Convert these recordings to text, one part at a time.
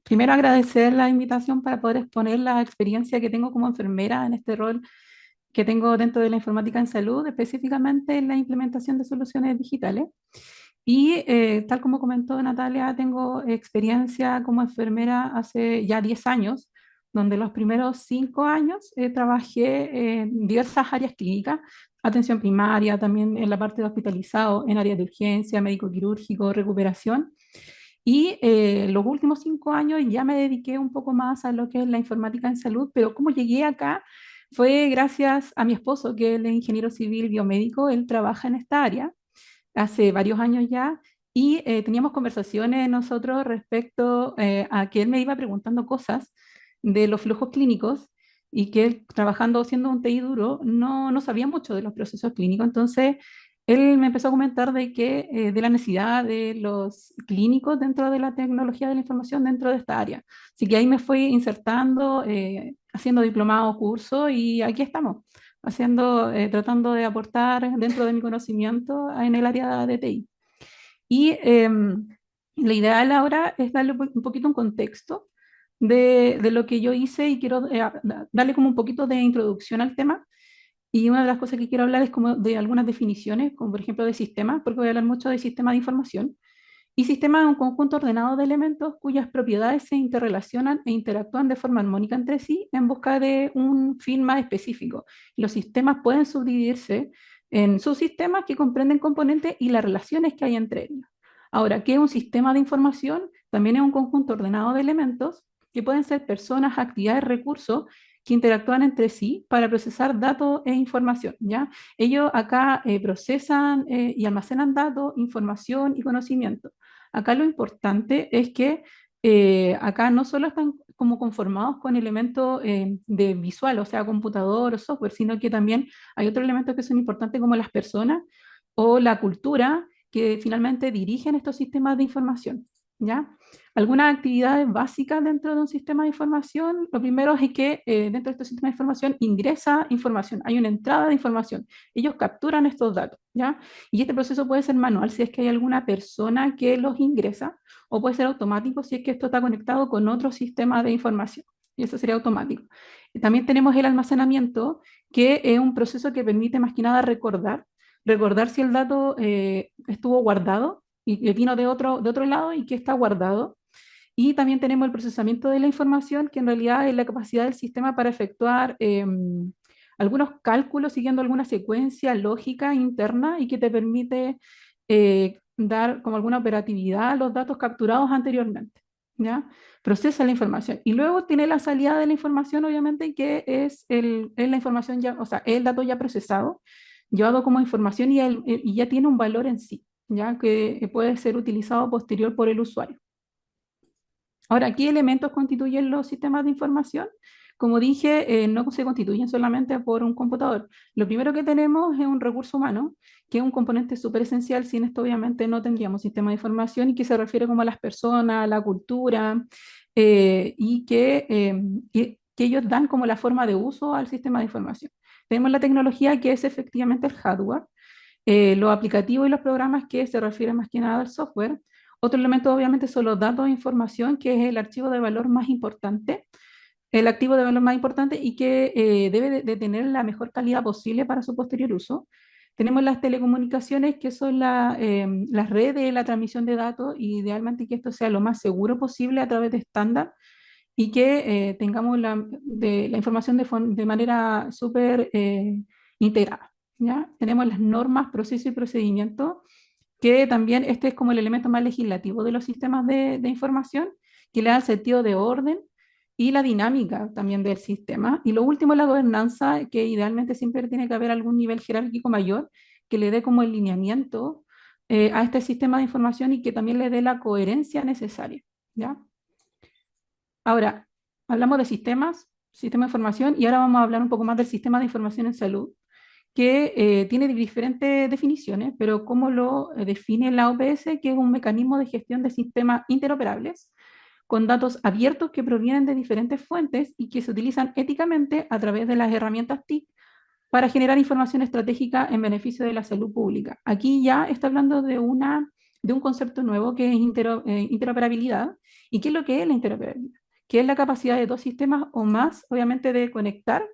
Primero agradecer la invitación para poder exponer la experiencia que tengo como enfermera en este rol que tengo dentro de la informática en salud, específicamente en la implementación de soluciones digitales. Y tal como comentó Natalia, tengo experiencia como enfermera hace ya 10 años, donde los primeros 5 años trabajé en diversas áreas clínicas, atención primaria, también en la parte de hospitalizado, en áreas de urgencia, médico quirúrgico, recuperación. Y los últimos 5 años ya me dediqué un poco más a lo que es la informática en salud, pero como llegué acá fue gracias a mi esposo, que él es ingeniero civil biomédico, él trabaja en esta área hace varios años ya, y teníamos conversaciones nosotros respecto a que él me iba preguntando cosas de los flujos clínicos y que él, trabajando siendo un TI duro, no sabía mucho de los procesos clínicos. Entonces, él me empezó a comentar de que de la necesidad de los clínicos dentro de la tecnología de la información dentro de esta área. Así que ahí me fui insertando, haciendo diplomado, curso, y aquí estamos haciendo, tratando de aportar dentro de mi conocimiento en el área de TI. Y la ideal ahora es darle un poquito un contexto de lo que yo hice y quiero darle como un poquito de introducción al tema. Y una de las cosas que quiero hablar es como de algunas definiciones, como por ejemplo de sistemas, porque voy a hablar mucho de sistemas de información. Y sistema es un conjunto ordenado de elementos cuyas propiedades se interrelacionan e interactúan de forma armónica entre sí en busca de un fin más específico. Los sistemas pueden subdividirse en subsistemas que comprenden componentes y las relaciones que hay entre ellos. Ahora, ¿qué es un sistema de información? También es un conjunto ordenado de elementos que pueden ser personas, actividades, recursos que interactúan entre sí para procesar datos e información, ¿ya? Ellos acá procesan y almacenan datos, información y conocimiento. Acá lo importante es que acá no solo están como conformados con elementos de visual, o sea, computador o software, sino que también hay otros elementos que son importantes como las personas o la cultura que finalmente dirigen estos sistemas de información, ¿ya? Algunas actividades básicas dentro de un sistema de información, lo primero es que dentro de este sistema de información ingresa información, hay una entrada de información, ellos capturan estos datos, ¿ya? Y este proceso puede ser manual si es que hay alguna persona que los ingresa, o puede ser automático si es que esto está conectado con otro sistema de información. Y eso sería automático. Y también tenemos el almacenamiento, que es un proceso que permite más que nada recordar si el dato estuvo guardado y que vino de otro lado y que está guardado. Y también tenemos el procesamiento de la información, que en realidad es la capacidad del sistema para efectuar algunos cálculos siguiendo alguna secuencia lógica interna y que te permite dar como alguna operatividad a los datos capturados anteriormente, ¿ya? Procesa la información. Y luego tiene la salida de la información, obviamente, que es la información ya, o sea, el dato ya procesado, llevado como información y ya tiene un valor en sí, ¿ya? Que puede ser utilizado posterior por el usuario. Ahora, ¿qué elementos constituyen los sistemas de información? Como dije, no se constituyen solamente por un computador. Lo primero que tenemos es un recurso humano, que es un componente súper esencial. Sin esto, obviamente, no tendríamos sistema de información y que se refiere como a las personas, a la cultura, y que ellos dan como la forma de uso al sistema de información. Tenemos la tecnología, que es efectivamente el hardware, los aplicativos y los programas, que se refieren más que nada al software. Otro elemento obviamente son los datos de información, que es el archivo de valor más importante, el activo de valor más importante y que debe de tener la mejor calidad posible para su posterior uso. Tenemos las telecomunicaciones, que son las redes, la transmisión de datos, y idealmente que esto sea lo más seguro posible a través de estándar y que tengamos la información de manera súper integrada, ¿ya? Tenemos las normas, procesos y procedimientos, que también este es como el elemento más legislativo de los sistemas de información, que le da el sentido de orden y la dinámica también del sistema. Y lo último es la gobernanza, que idealmente siempre tiene que haber algún nivel jerárquico mayor que le dé como el lineamiento a este sistema de información y que también le dé la coherencia necesaria, ¿ya? Ahora, hablamos de sistemas, sistema de información, y ahora vamos a hablar un poco más del sistema de información en salud, que tiene diferentes definiciones, pero cómo lo define la OPS, que es un mecanismo de gestión de sistemas interoperables con datos abiertos que provienen de diferentes fuentes y que se utilizan éticamente a través de las herramientas TIC para generar información estratégica en beneficio de la salud pública. Aquí ya está hablando de una de un concepto nuevo que es interoperabilidad. ¿Y qué es lo que es la interoperabilidad? Que es la capacidad de dos sistemas o más, obviamente, de conectar.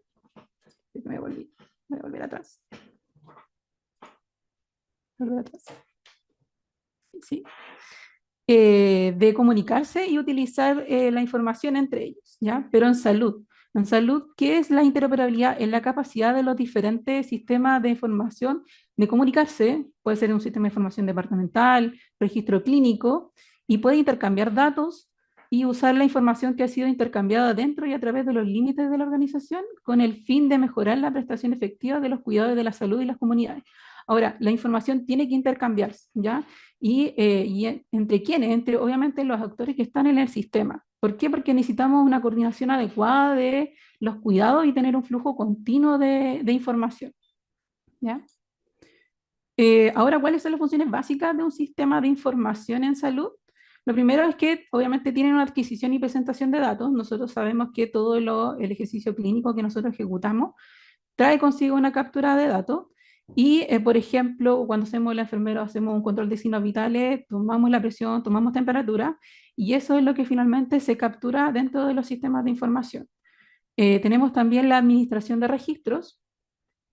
Me volví atrás. Volver atrás. Sí, de comunicarse y utilizar la información entre ellos, ¿ya? Pero en salud. En salud, ¿qué es la interoperabilidad? Es la capacidad de los diferentes sistemas de información de comunicarse, puede ser un sistema de información departamental, registro clínico, y puede intercambiar datos y usar la información que ha sido intercambiada dentro y a través de los límites de la organización con el fin de mejorar la prestación efectiva de los cuidados de la salud y las comunidades. Ahora, la información tiene que intercambiarse, ¿ya? Entre quiénes, entre obviamente los actores que están en el sistema. ¿Por qué? Porque necesitamos una coordinación adecuada de los cuidados y tener un flujo continuo de información. ¿Ya? Ahora, ¿cuáles son las funciones básicas de un sistema de información en salud? Lo primero es que obviamente tienen una adquisición y presentación de datos. Nosotros sabemos que todo el ejercicio clínico que nosotros ejecutamos trae consigo una captura de datos y, por ejemplo, cuando hacemos el enfermero, hacemos un control de signos vitales, tomamos la presión, tomamos temperatura y eso es lo que finalmente se captura dentro de los sistemas de información. Tenemos también la administración de registros,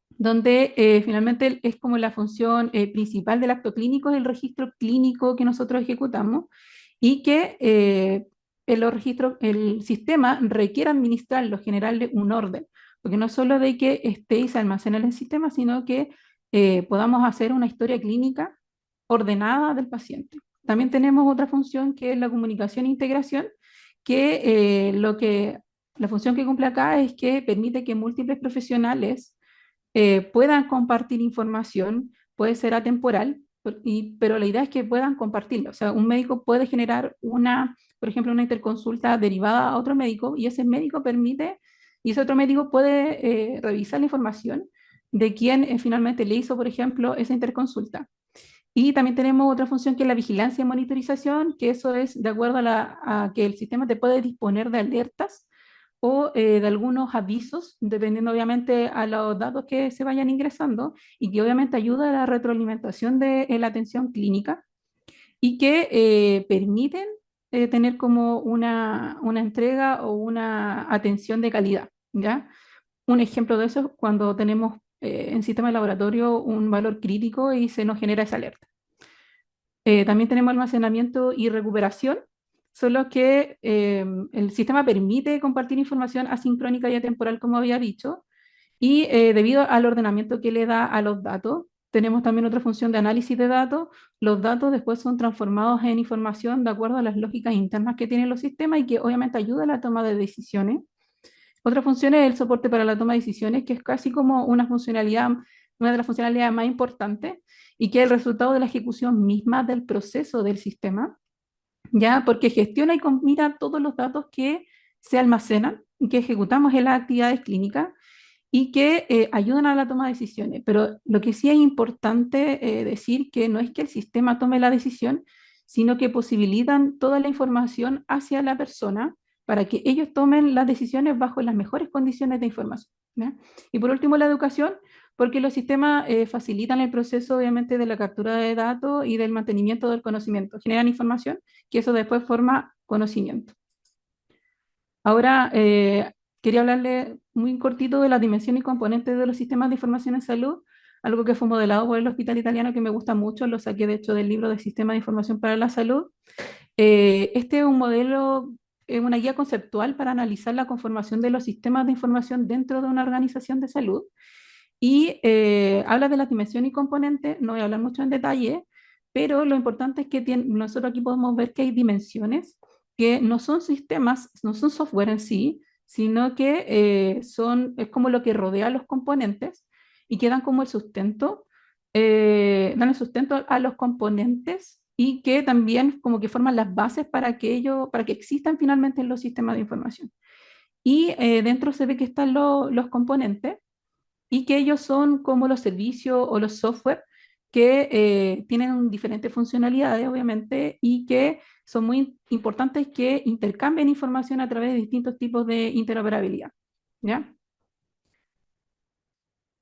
donde finalmente es como la función principal del acto clínico, es el registro clínico que nosotros ejecutamos y que el sistema requiere administrarlo, generarle un orden, porque no es solo de que esté y se almacene en el sistema, sino que podamos hacer una historia clínica ordenada del paciente. También tenemos otra función que es la comunicación e integración, que la función que cumple acá es que permite que múltiples profesionales puedan compartir información, puede ser atemporal, pero la idea es que puedan compartirlo. O sea, un médico puede generar por ejemplo, una interconsulta derivada a otro médico y ese médico permite, y ese otro médico puede revisar la información de quién finalmente le hizo, por ejemplo, esa interconsulta. Y también tenemos otra función que es la vigilancia y monitorización, que eso es de acuerdo a que el sistema te puede disponer de alertas o de algunos avisos, dependiendo obviamente a los datos que se vayan ingresando, y que obviamente ayuda a la retroalimentación de la atención clínica y que permiten tener como una entrega o una atención de calidad, ¿ya? Un ejemplo de eso es cuando tenemos en sistema de laboratorio un valor crítico y se nos genera esa alerta. También tenemos almacenamiento y recuperación, solo que el sistema permite compartir información asincrónica y atemporal, como había dicho, y debido al ordenamiento que le da a los datos, tenemos también otra función de análisis de datos. Los datos después son transformados en información de acuerdo a las lógicas internas que tienen los sistemas y que obviamente ayuda a la toma de decisiones. Otra función es el soporte para la toma de decisiones, que es casi como una de las funcionalidades más importantes y que es el resultado de la ejecución misma del proceso del sistema, ¿ya? Porque gestiona y combina todos los datos que se almacenan y que ejecutamos en las actividades clínicas y que ayudan a la toma de decisiones. Pero lo que sí es importante decir que no es que el sistema tome la decisión, sino que posibilitan toda la información hacia la persona para que ellos tomen las decisiones bajo las mejores condiciones de información, ¿ya? Y por último, la educación, porque los sistemas facilitan el proceso, obviamente, de la captura de datos y del mantenimiento del conocimiento. Generan información que eso después forma conocimiento. Ahora, quería hablarle muy cortito de las dimensiones y componentes de los sistemas de información en salud, algo que fue modelado por el Hospital Italiano que me gusta mucho, lo saqué de hecho del libro de Sistema de Información para la Salud. Este es un modelo, una guía conceptual para analizar la conformación de los sistemas de información dentro de una organización de salud y habla de las dimensiones y componentes, no voy a hablar mucho en detalle, pero lo importante es que nosotros aquí podemos ver que hay dimensiones que no son sistemas, no son software en sí, sino que es como lo que rodea a los componentes y que dan como dan el sustento a los componentes y que también como que forman las bases para que existan finalmente en los sistemas de información. Y dentro se ve que están los componentes y que ellos son como los servicios o los software que tienen diferentes funcionalidades, obviamente, y que son muy importantes que intercambien información a través de distintos tipos de interoperabilidad. ¿Ya?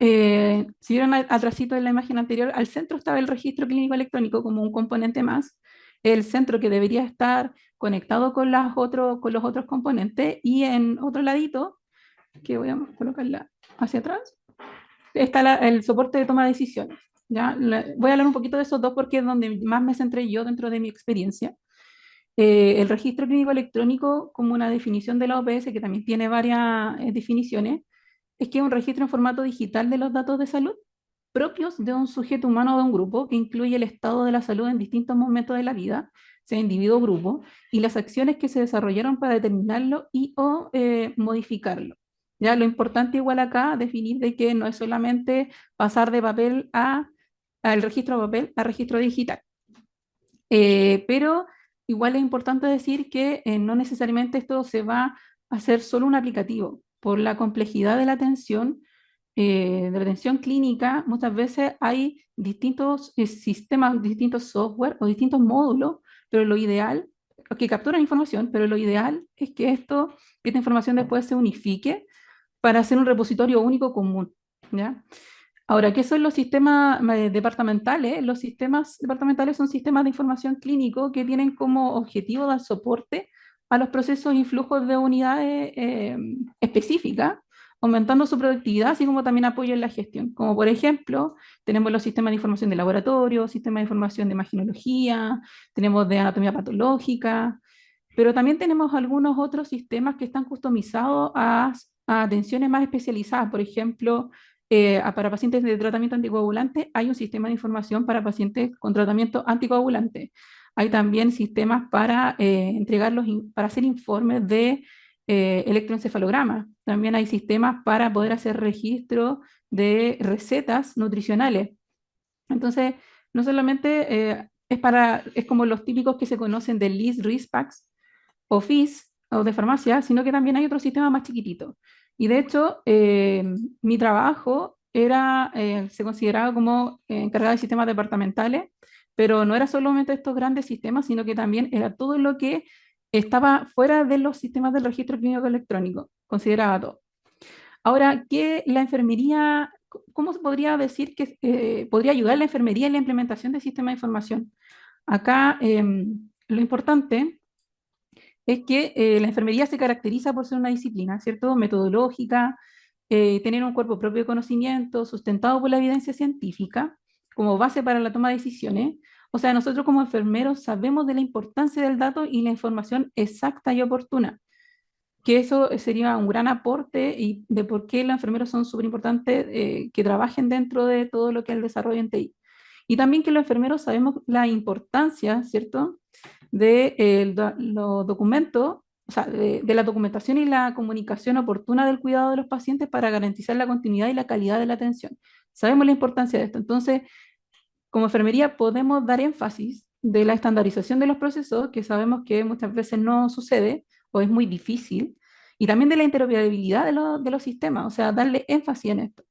Si vieron atrásito en la imagen anterior, al centro estaba el registro clínico electrónico como un componente más, el centro que debería estar conectado con, con los otros componentes, y en otro ladito, que voy a colocarla hacia atrás, está el soporte de toma de decisiones. ¿Ya? Voy a hablar un poquito de esos dos porque es donde más me centré yo dentro de mi experiencia. El registro clínico electrónico, como una definición de la OPS, que también tiene varias definiciones, es que es un registro en formato digital de los datos de salud propios de un sujeto humano o de un grupo, que incluye el estado de la salud en distintos momentos de la vida, sea individuo o grupo, y las acciones que se desarrollaron para determinarlo y o modificarlo. Ya lo importante igual acá, definir de que no es solamente pasar de papel al registro de papel a registro digital. Pero igual es importante decir que no necesariamente esto se va a hacer solo un aplicativo. Por la complejidad de la atención clínica, muchas veces hay distintos sistemas, distintos software o distintos módulos, pero lo ideal, que capturan información, pero lo ideal es que que esta información después se unifique para hacer un repositorio único común, ¿ya? Ahora, ¿qué son los sistemas departamentales? Los sistemas departamentales son sistemas de información clínico que tienen como objetivo dar soporte a los procesos y flujos de unidades específicas, aumentando su productividad, así como también apoyo en la gestión. Como por ejemplo, tenemos los sistemas de información de laboratorio, sistemas de información de imagenología, tenemos de anatomía patológica, pero también tenemos algunos otros sistemas que están customizados a atenciones más especializadas. Por ejemplo, para pacientes de tratamiento anticoagulante hay un sistema de información para pacientes con tratamiento anticoagulante. Hay también sistemas para para hacer informes de electroencefalograma. También hay sistemas para poder hacer registro de recetas nutricionales. Entonces, no solamente es como los típicos que se conocen de LIS, RISPACS o FIS o de farmacia, sino que también hay otro sistema más chiquitito. Y de hecho, mi trabajo se consideraba como encargado de sistemas departamentales, pero no era solamente estos grandes sistemas, sino que también era todo lo que estaba fuera de los sistemas del registro clínico electrónico, consideraba todo. Ahora, ¿qué la enfermería, cómo se podría decir que podría ayudar la enfermería en la implementación del sistema de información? Acá lo importante es que la enfermería se caracteriza por ser una disciplina, ¿cierto? Metodológica, tener un cuerpo propio de conocimiento, sustentado por la evidencia científica, como base para la toma de decisiones. O sea, nosotros como enfermeros sabemos de la importancia del dato y la información exacta y oportuna, que eso sería un gran aporte y de por qué los enfermeros son súper importantes que trabajen dentro de todo lo que es el desarrollo en TI. Y también que los enfermeros sabemos la importancia, ¿cierto?, de los documentos, o sea, de la documentación y la comunicación oportuna del cuidado de los pacientes para garantizar la continuidad y la calidad de la atención. Sabemos la importancia de esto. Entonces, como enfermería podemos dar énfasis de la estandarización de los procesos, que sabemos que muchas veces no sucede o es muy difícil, y también de la interoperabilidad de los sistemas, o sea, darle énfasis en esto.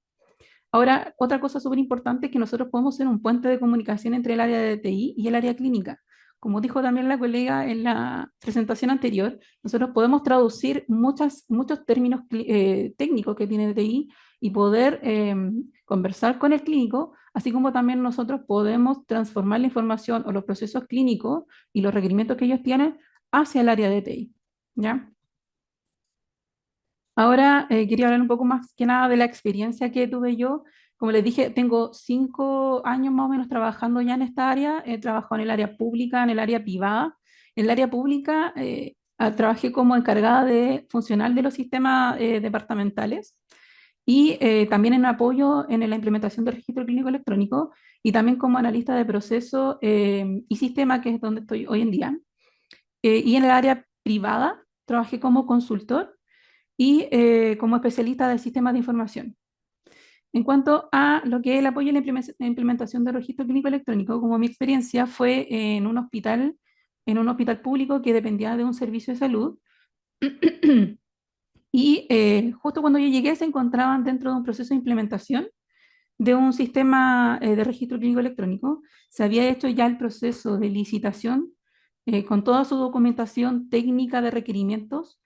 Ahora, otra cosa súper importante es que nosotros podemos ser un puente de comunicación entre el área de TI y el área clínica. Como dijo también la colega en la presentación anterior, nosotros podemos traducir muchos términos técnicos que tiene TI y poder conversar con el clínico, así como también nosotros podemos transformar la información o los procesos clínicos y los requerimientos que ellos tienen hacia el área de TI. ¿Ya? Ahora quería hablar un poco más que nada de la experiencia que tuve yo. Como les dije, tengo 5 años más o menos trabajando ya en esta área. He trabajado en el área pública, en el área privada. En el área pública trabajé como encargada de funcional de los sistemas departamentales y también en apoyo en la implementación del registro clínico electrónico y también como analista de proceso y sistema, que es donde estoy hoy en día. Y en el área privada trabajé como consultor y como especialista del sistema de información. En cuanto a lo que es el apoyo y la implementación del registro clínico electrónico, como mi experiencia fue en un hospital público que dependía de un servicio de salud, y justo cuando yo llegué se encontraban dentro de un proceso de implementación de un sistema de registro clínico electrónico. Se había hecho ya el proceso de licitación con toda su documentación técnica de requerimientos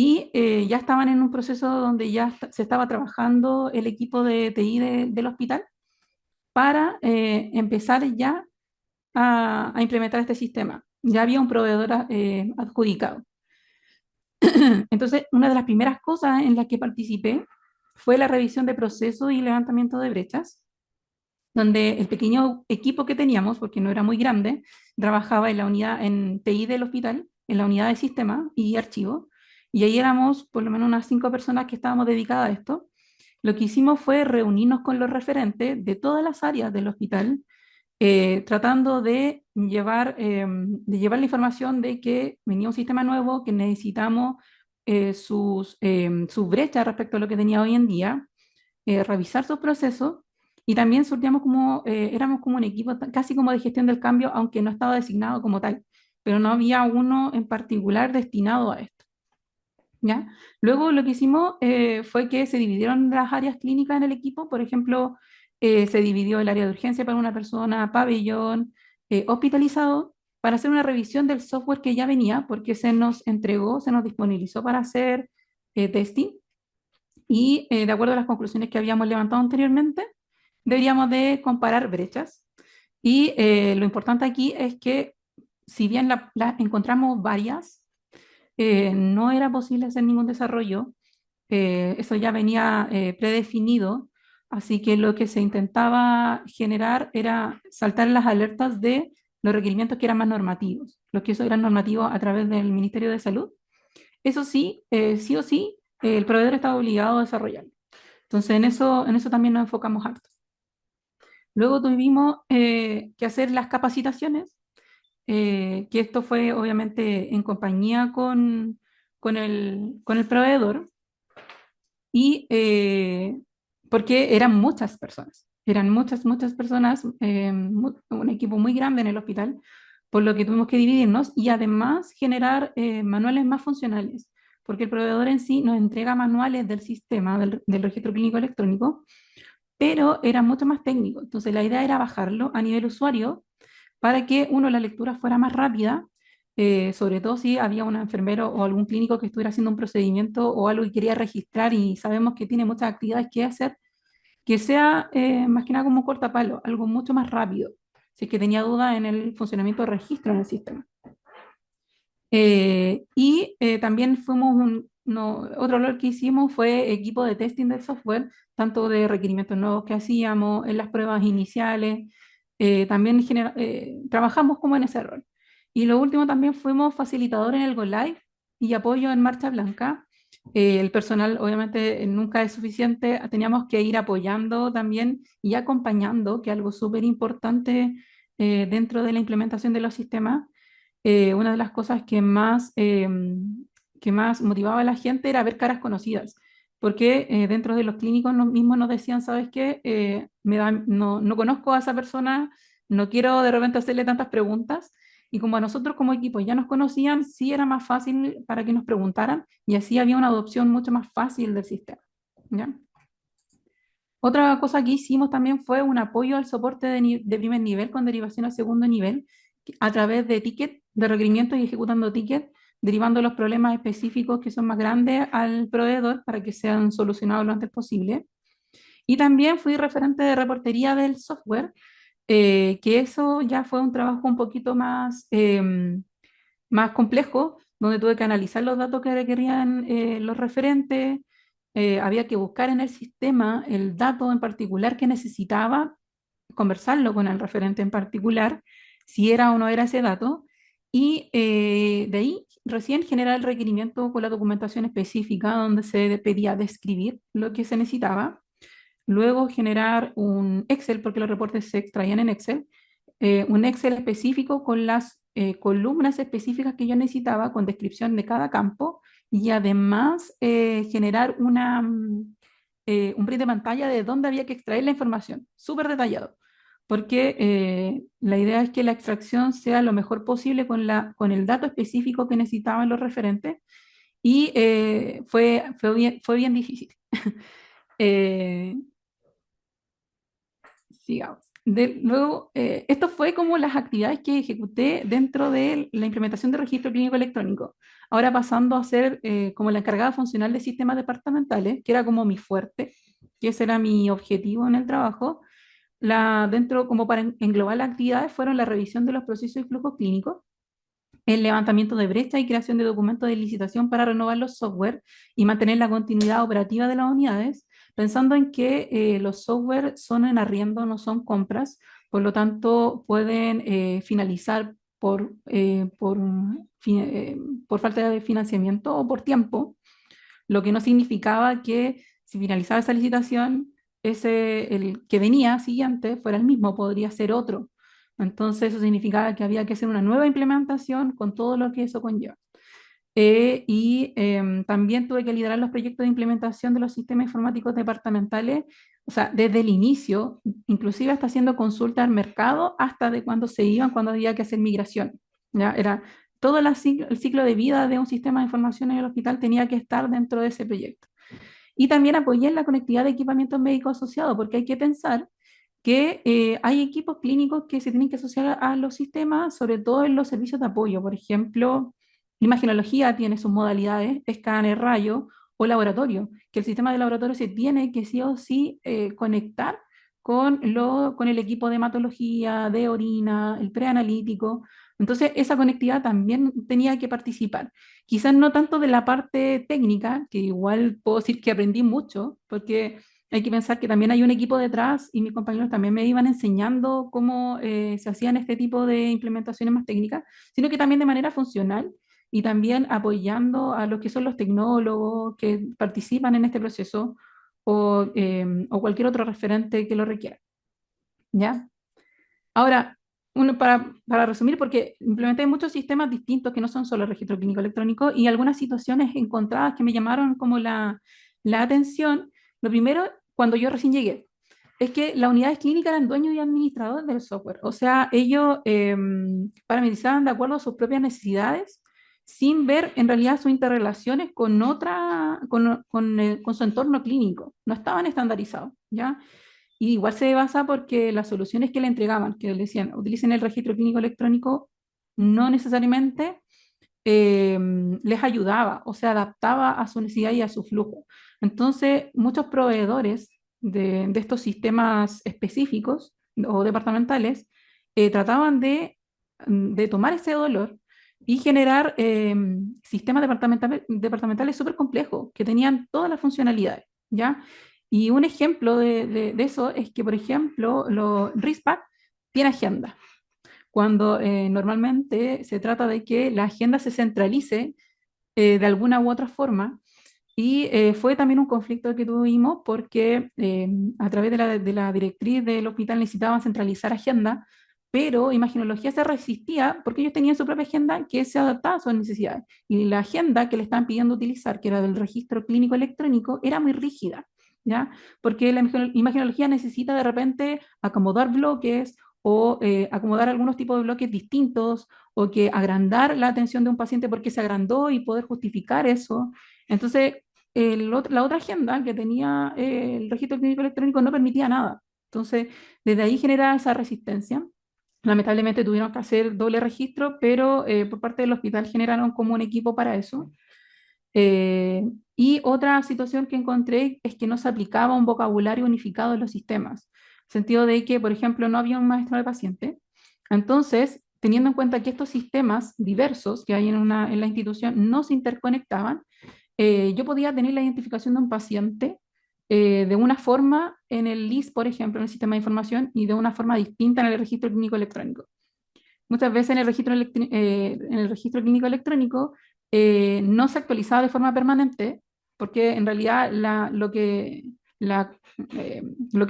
y ya estaban en un proceso donde ya se estaba trabajando el equipo de TI del hospital para empezar ya a implementar este sistema. Ya había un proveedor adjudicado. Entonces, una de las primeras cosas en las que participé fue la revisión de procesos y levantamiento de brechas, donde el pequeño equipo que teníamos, porque no era muy grande, trabajaba en la unidad en TI del hospital, en la unidad de sistema y archivo, y ahí éramos por lo menos unas 5 personas que estábamos dedicadas a esto. Lo que hicimos fue reunirnos con los referentes de todas las áreas del hospital, tratando de llevar la información de que venía un sistema nuevo, que necesitamos sus brechas respecto a lo que tenía hoy en día, revisar sus procesos y también éramos como un equipo casi como de gestión del cambio, aunque no estaba designado como tal, pero no había uno en particular destinado a esto. ¿Ya? Luego lo que hicimos fue que se dividieron las áreas clínicas en el equipo. Por ejemplo, se dividió el área de urgencia para una persona, pabellón, hospitalizado, para hacer una revisión del software que ya venía, porque se nos entregó, se nos disponibilizó para hacer testing y de acuerdo a las conclusiones que habíamos levantado anteriormente, deberíamos de comparar brechas. Y lo importante aquí es que si bien encontramos varias, no era posible hacer ningún desarrollo, eso ya venía predefinido, así que lo que se intentaba generar era saltar las alertas de los requerimientos que eran más normativos, los que eso eran normativos a través del Ministerio de Salud. Eso sí, sí o sí, el proveedor estaba obligado a desarrollarlo. Entonces, en eso también nos enfocamos harto. Luego tuvimos que hacer las capacitaciones, que esto fue obviamente en compañía con el proveedor, y porque eran muchas personas, eran muchas personas, un equipo muy grande en el hospital, por lo que tuvimos que dividirnos y además generar manuales más funcionales, porque el proveedor en sí nos entrega manuales del sistema, del registro clínico electrónico, pero era mucho más técnico. Entonces la idea era bajarlo a nivel usuario para que, uno, la lectura fuera más rápida, sobre todo si había un enfermero o algún clínico que estuviera haciendo un procedimiento o algo que quería registrar y sabemos que tiene muchas actividades que hacer, que sea más que nada como un cortapalo, algo mucho más rápido, si es que tenía duda en el funcionamiento de registro en el sistema. Y también otro rol que hicimos fue equipo de testing del software, tanto de requerimientos nuevos que hacíamos en las pruebas iniciales, también trabajamos como en ese rol. Y lo último también fuimos facilitadores en el Go Live y apoyo en Marcha Blanca. El personal obviamente nunca es suficiente, teníamos que ir apoyando también y acompañando, que es algo súper importante dentro de la implementación de los sistemas. Una de las cosas que más motivaba a la gente era ver caras conocidas, porque dentro de los clínicos mismos nos decían, ¿sabes qué? No conozco a esa persona, no quiero de repente hacerle tantas preguntas, y como a nosotros como equipo ya nos conocían, sí era más fácil para que nos preguntaran, y así había una adopción mucho más fácil del sistema, ¿ya? Otra cosa que hicimos también fue un apoyo al soporte de primer nivel con derivación a segundo nivel a través de tickets, de requerimientos y ejecutando tickets, derivando los problemas específicos que son más grandes al proveedor para que sean solucionados lo antes posible. Y también fui referente de reportería del software, que eso ya fue un trabajo un poquito más complejo, donde tuve que analizar los datos que requerían los referentes, había que buscar en el sistema el dato en particular que necesitaba, conversarlo con el referente en particular, si era o no era ese dato, y de ahí recién generar el requerimiento con la documentación específica donde se pedía describir lo que se necesitaba, luego generar un Excel, porque los reportes se extraían en Excel, un Excel específico con las columnas específicas que yo necesitaba, con descripción de cada campo, y además generar un print de pantalla de dónde había que extraer la información, súper detallado, porque la idea es que la extracción sea lo mejor posible con el dato específico que necesitaban los referentes, y fue bien difícil. Eh, Sigamos. luego, esto fue como las actividades que ejecuté dentro de la implementación de registro clínico electrónico. Ahora pasando a ser como la encargada funcional de sistemas departamentales, que era como mi fuerte, que ese era mi objetivo en el trabajo. Dentro, como para englobar las actividades, fueron la revisión de los procesos y flujos clínicos, el levantamiento de brechas y creación de documentos de licitación para renovar los software y mantener la continuidad operativa de las unidades, pensando en que los software son en arriendo, no son compras, por lo tanto pueden finalizar por falta de financiamiento o por tiempo, lo que no significaba que si finalizaba esa licitación, el que venía siguiente fuera el mismo, podría ser otro. Entonces eso significaba que había que hacer una nueva implementación con todo lo que eso conlleva. También tuve que liderar los proyectos de implementación de los sistemas informáticos departamentales, o sea, desde el inicio, inclusive hasta haciendo consulta al mercado, hasta de cuándo se iban, cuándo había que hacer migración. ¿Ya? Era todo el ciclo de vida de un sistema de información en el hospital tenía que estar dentro de ese proyecto. Y también apoyé en la conectividad de equipamientos médicos asociados, porque hay que pensar que hay equipos clínicos que se tienen que asociar a los sistemas, sobre todo en los servicios de apoyo. Por ejemplo, imagenología tiene sus modalidades, escáner, rayo o laboratorio, que el sistema de laboratorio se tiene que sí o sí conectar con el equipo de hematología, de orina, el preanalítico. Entonces, esa conectividad también tenía que participar. Quizás no tanto de la parte técnica, que igual puedo decir que aprendí mucho, porque hay que pensar que también hay un equipo detrás y mis compañeros también me iban enseñando cómo se hacían este tipo de implementaciones más técnicas, sino que también de manera funcional y también apoyando a los que son los tecnólogos que participan en este proceso o cualquier otro referente que lo requiera. ¿Ya? Ahora, para resumir, porque implementé muchos sistemas distintos que no son solo el registro clínico electrónico y algunas situaciones encontradas que me llamaron como la atención. Lo primero, cuando yo recién llegué, es que las unidades clínicas eran dueños y administradores del software. O sea, ellos parametrizaban de acuerdo a sus propias necesidades sin ver en realidad sus interrelaciones con su entorno clínico. No estaban estandarizados, ¿ya? Y igual se basa porque las soluciones que le entregaban, que le decían, utilicen el registro clínico electrónico, no necesariamente eh, les ayudaba o se adaptaba a su necesidad y a su flujo. Entonces, muchos proveedores de estos sistemas específicos o departamentales trataban de tomar ese dolor y generar sistemas departamentales súper complejos que tenían todas las funcionalidades, ¿ya? Y un ejemplo de eso es que, por ejemplo, RISPAC tiene agenda cuando normalmente se trata de que la agenda se centralice de alguna u otra forma. Y fue también un conflicto que tuvimos porque a través de la directriz del hospital necesitaban centralizar agenda, pero Imaginología se resistía porque ellos tenían su propia agenda que se adaptaba a sus necesidades. Y la agenda que le estaban pidiendo utilizar, que era del registro clínico electrónico, era muy rígida, ¿ya? Porque la Imaginología necesita de repente acomodar bloques o acomodar algunos tipos de bloques distintos o que agrandar la atención de un paciente porque se agrandó y poder justificar eso. Entonces, la otra agenda que tenía el registro clínico electrónico no permitía nada. Entonces, desde ahí genera esa resistencia. Lamentablemente tuvieron que hacer doble registro, pero por parte del hospital generaron como un equipo para eso. Eh, y otra situación que encontré es que no se aplicaba un vocabulario unificado en los sistemas, en el sentido de que, por ejemplo, no había un maestro de paciente. Entonces, teniendo en cuenta que estos sistemas diversos que hay en la institución no se interconectaban, yo podía tener la identificación de un paciente de una forma en el LIS, por ejemplo, en el sistema de información, y de una forma distinta en el registro clínico electrónico. Muchas veces en el registro clínico electrónico no se actualizaba de forma permanente, porque en realidad la- lo que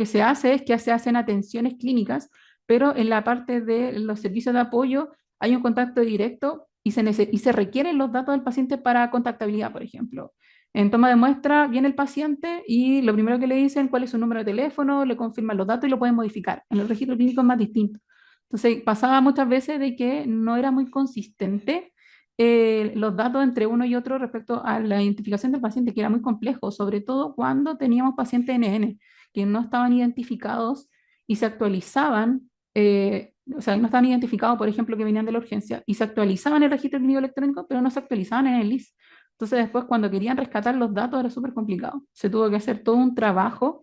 se hace es que se hacen atenciones clínicas, pero en la parte de los servicios de apoyo hay un contacto directo y se requieren los datos del paciente para contactabilidad, por ejemplo. En toma de muestra viene el paciente y lo primero que le dicen cuál es su número de teléfono, le confirman los datos y lo pueden modificar. En el registro clínico es más distinto. Entonces pasaba muchas veces de que no era muy consistente los datos entre uno y otro respecto a la identificación del paciente, que era muy complejo, sobre todo cuando teníamos pacientes NN que no estaban identificados y se actualizaban, o sea, no estaban identificados, por ejemplo, que venían de la urgencia, y se actualizaban en el registro clínico electrónico, pero no se actualizaban en el LIS. Entonces después cuando querían rescatar los datos era súper complicado. Se tuvo que hacer todo un trabajo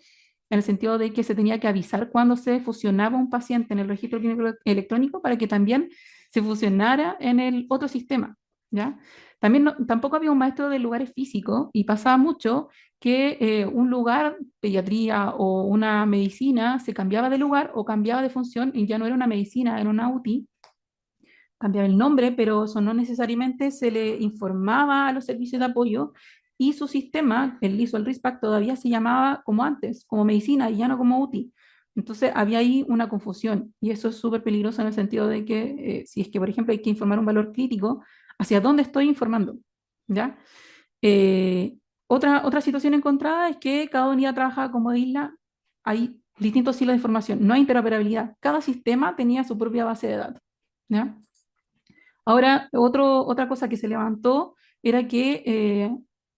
en el sentido de que se tenía que avisar cuando se fusionaba un paciente en el registro clínico electrónico para que también se fusionara en el otro sistema, ¿ya? También tampoco había un maestro de lugares físicos y pasaba mucho que un lugar, pediatría o una medicina, se cambiaba de lugar o cambiaba de función y ya no era una medicina, era una UTI, cambiaba el nombre, pero eso no necesariamente se le informaba a los servicios de apoyo y su sistema, el LIS o el RISPAC, todavía se llamaba como antes, como medicina y ya no como UTI. Entonces había ahí una confusión y eso es súper peligroso en el sentido de que si es que, por ejemplo, hay que informar un valor crítico, ¿hacia dónde estoy informando? ¿Ya? Eh, otra situación encontrada es que cada unidad trabaja como isla, hay distintos hilos de información, no hay interoperabilidad, cada sistema tenía su propia base de datos. ¿Ya? Ahora, otra cosa que se levantó era que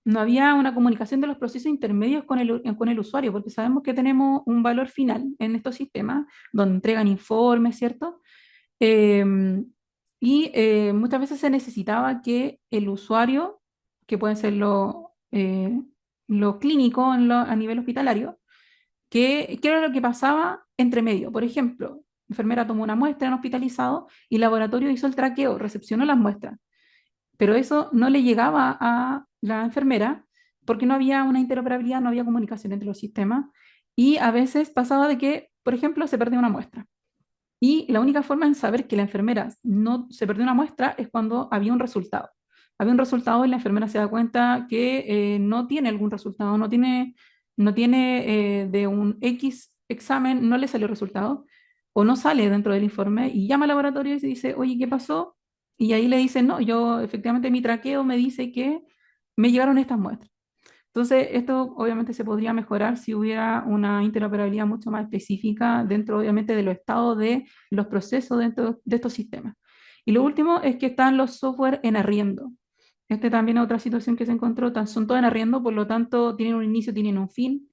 no había una comunicación de los procesos intermedios con el usuario, porque sabemos que tenemos un valor final en estos sistemas, donde entregan informes, ¿cierto? Eh, Muchas veces se necesitaba que el usuario, que pueden ser lo clínico a nivel hospitalario, qué era lo que pasaba entre medio. Por ejemplo, la enfermera tomó una muestra en hospitalizado y el laboratorio hizo el traqueo, recepcionó las muestras, pero eso no le llegaba a la enfermera porque no había una interoperabilidad, no había comunicación entre los sistemas y a veces pasaba de que, por ejemplo, se perdía una muestra. Y la única forma en saber que la enfermera no se perdió una muestra es cuando había un resultado. Había un resultado y la enfermera se da cuenta que no tiene algún resultado, no tiene de un X examen, no le salió resultado o no sale dentro del informe y llama al laboratorio y se dice, oye, ¿qué pasó? Y ahí le dicen, no, yo efectivamente mi traqueo me dice que me llegaron estas muestras. Entonces, esto obviamente se podría mejorar si hubiera una interoperabilidad mucho más específica dentro, obviamente, de los estados de los procesos dentro de estos sistemas. Y lo último es que están los software en arriendo. Este también es otra situación que se encontró, son todos en arriendo, por lo tanto, tienen un inicio, tienen un fin,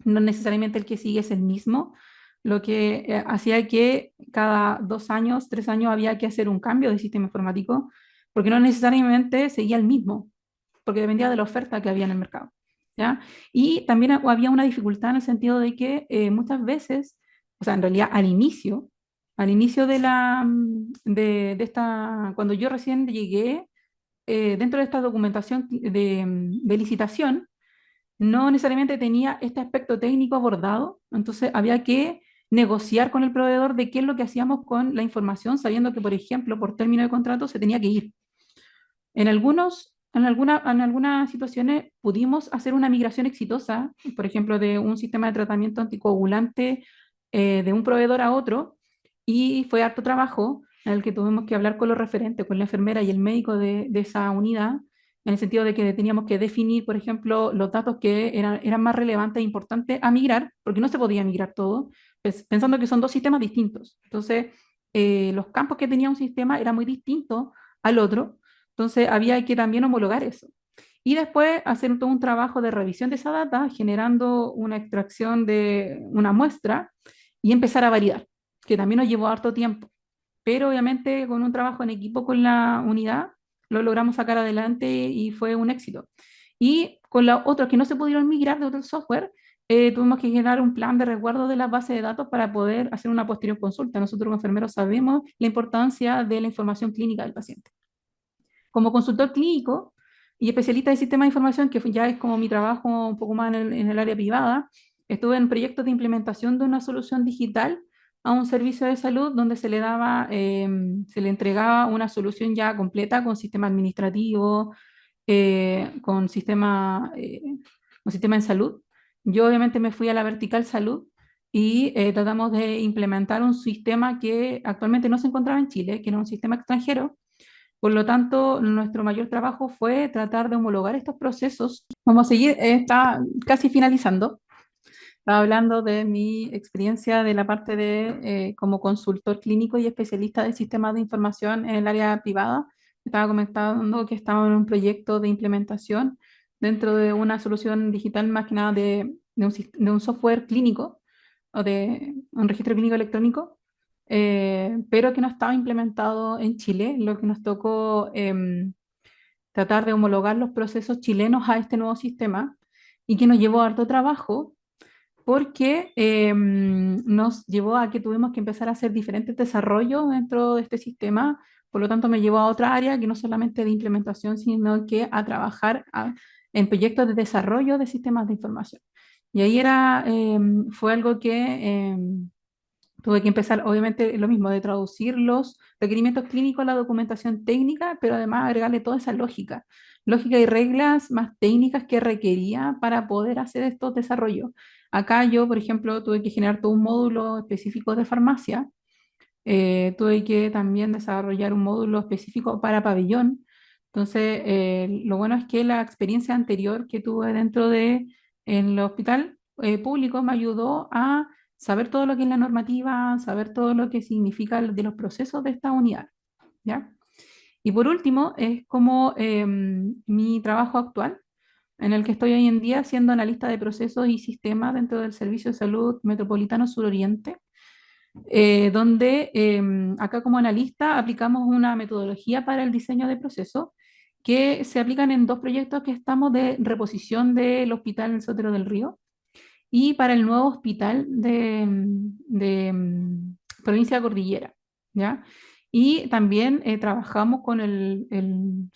no necesariamente el que sigue es el mismo, lo que hacía que cada 2 años, 3 años había que hacer un cambio de sistema informático, porque no necesariamente seguía el mismo, porque dependía de la oferta que había en el mercado. ¿Ya? Y también había una dificultad en el sentido de que muchas veces, o sea, en realidad al inicio cuando yo recién llegué, dentro de esta documentación de licitación, no necesariamente tenía este aspecto técnico abordado, entonces había que negociar con el proveedor de qué es lo que hacíamos con la información, sabiendo que, por ejemplo, por término de contrato se tenía que ir. En algunas situaciones pudimos hacer una migración exitosa, por ejemplo, de un sistema de tratamiento anticoagulante de un proveedor a otro, y fue harto trabajo en el que tuvimos que hablar con los referentes, con la enfermera y el médico de esa unidad, en el sentido de que teníamos que definir, por ejemplo, los datos que eran más relevantes e importantes a migrar, porque no se podía migrar todo, pensando que son dos sistemas distintos. Entonces, los campos que tenía un sistema era muy distinto al otro, entonces había que también homologar eso. Y después hacer todo un trabajo de revisión de esa data, generando una extracción de una muestra y empezar a validar, que también nos llevó harto tiempo. Pero obviamente con un trabajo en equipo con la unidad lo logramos sacar adelante y fue un éxito. Y con los otros que no se pudieron migrar de otro software, tuvimos que generar un plan de resguardo de las bases de datos para poder hacer una posterior consulta. Nosotros como enfermeros sabemos la importancia de la información clínica del paciente. Como consultor clínico y especialista de sistema de información, que ya es como mi trabajo un poco más en el área privada, estuve en proyectos de implementación de una solución digital a un servicio de salud donde se le entregaba una solución ya completa con sistema administrativo, con sistema en salud. Yo obviamente me fui a la vertical salud y tratamos de implementar un sistema que actualmente no se encontraba en Chile, que era un sistema extranjero. Por lo tanto, nuestro mayor trabajo fue tratar de homologar estos procesos. Vamos a seguir, está casi finalizando. Estaba hablando de mi experiencia de la parte de como consultor clínico y especialista de sistemas de información en el área privada. Estaba comentando que estaba en un proyecto de implementación dentro de una solución digital más que nada de un software clínico o de un registro clínico electrónico, pero que no estaba implementado en Chile, lo que nos tocó tratar de homologar los procesos chilenos a este nuevo sistema y que nos llevó harto trabajo porque nos llevó a que tuvimos que empezar a hacer diferentes desarrollos dentro de este sistema. Por lo tanto, me llevó a otra área que no solamente de implementación, sino que a trabajar en proyectos de desarrollo de sistemas de información. Y ahí fue algo que tuve que empezar, obviamente, lo mismo, de traducir los requerimientos clínicos a la documentación técnica, pero además agregarle toda esa lógica, lógica y reglas más técnicas que requería para poder hacer estos desarrollos. Acá yo, por ejemplo, tuve que generar todo un módulo específico de farmacia, tuve que también desarrollar un módulo específico para pabellón. Entonces, lo bueno es que la experiencia anterior que tuve dentro de el hospital público me ayudó a saber todo lo que es la normativa, saber todo lo que significa de los procesos de esta unidad, ¿ya? Y por último, es como mi trabajo actual, en el que estoy hoy en día siendo analista de procesos y sistemas dentro del Servicio de Salud Metropolitano Suroriente, donde acá como analista aplicamos una metodología para el diseño de procesos que se aplican en dos proyectos que estamos de reposición del Hospital Sotero del Río y para el nuevo hospital de provincia de Cordillera, ¿ya? Y también trabajamos con el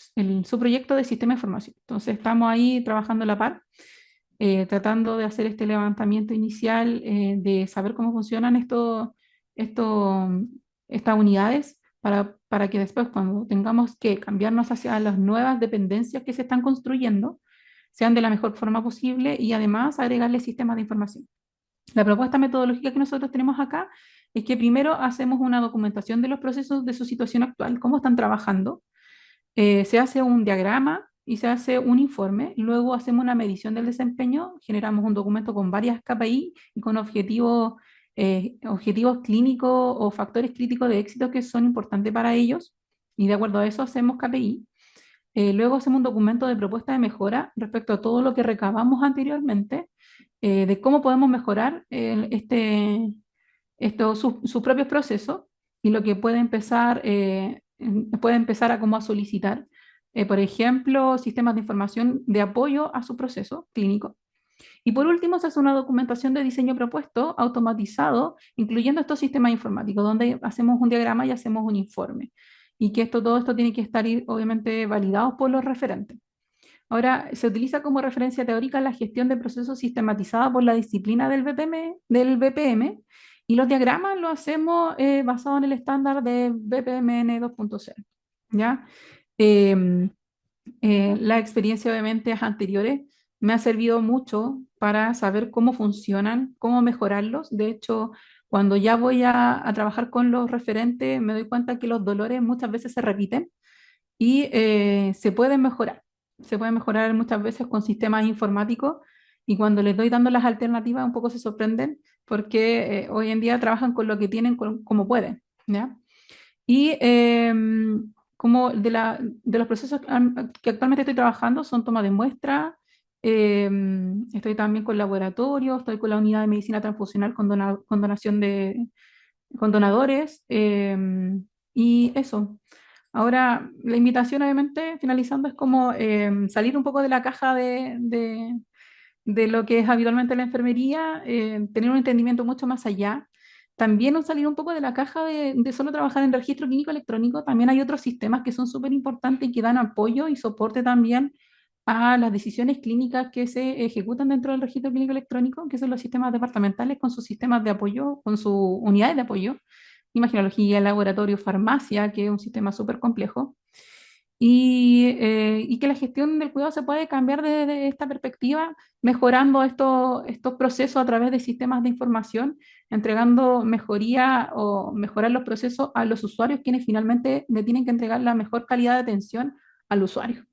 subproyecto de sistema de información. Entonces estamos ahí trabajando a la par, tratando de hacer este levantamiento inicial, de saber cómo funcionan esto- estas unidades para que después cuando tengamos que cambiarnos hacia las nuevas dependencias que se están construyendo, sean de la mejor forma posible y además agregarle sistemas de información. La propuesta metodológica que nosotros tenemos acá es que primero hacemos una documentación de los procesos de su situación actual, cómo están trabajando, se hace un diagrama y se hace un informe, luego hacemos una medición del desempeño, generamos un documento con varias KPI y con objetivos clínicos o factores críticos de éxito que son importantes para ellos, y de acuerdo a eso hacemos KPI. Luego hacemos un documento de propuesta de mejora respecto a todo lo que recabamos anteriormente, de cómo podemos mejorar sus propios procesos y lo que puede empezar a como a solicitar, por ejemplo, sistemas de información de apoyo a su proceso clínico. Y por último, se hace una documentación de diseño propuesto automatizado, incluyendo estos sistemas informáticos, donde hacemos un diagrama y hacemos un informe. Y que todo esto tiene que estar obviamente validado por los referentes. Ahora, se utiliza como referencia teórica la gestión de procesos sistematizada por la disciplina del BPM, y los diagramas lo hacemos basado en el estándar de BPMN 2.0, ¿ya? Em, la experiencia obviamente anteriores me ha servido mucho para saber cómo funcionan, cómo mejorarlos. De hecho, cuando ya voy a trabajar con los referentes, me doy cuenta que los dolores muchas veces se repiten y se pueden mejorar. Se pueden mejorar muchas veces con sistemas informáticos, y cuando les doy dando las alternativas un poco se sorprenden porque hoy en día trabajan con lo que tienen como pueden, ¿ya? Y como de los procesos que actualmente estoy trabajando son toma de muestra, estoy también con laboratorio, estoy con la unidad de medicina transfusional con donación con donadores, y eso. Ahora, la invitación, obviamente, finalizando, es como salir un poco de la caja de lo que es habitualmente la enfermería, tener un entendimiento mucho más allá. También salir un poco de la caja de solo trabajar en registro clínico electrónico. También hay otros sistemas que son súper importantes y que dan apoyo y soporte también a las decisiones clínicas que se ejecutan dentro del registro clínico electrónico, que son los sistemas departamentales con sus sistemas de apoyo, con sus unidades de apoyo, imaginología, laboratorio, farmacia, que es un sistema súper complejo, y que la gestión del cuidado se puede cambiar desde esta perspectiva, mejorando estos procesos a través de sistemas de información, entregando mejoría o mejorar los procesos a los usuarios, quienes finalmente le tienen que entregar la mejor calidad de atención al usuario.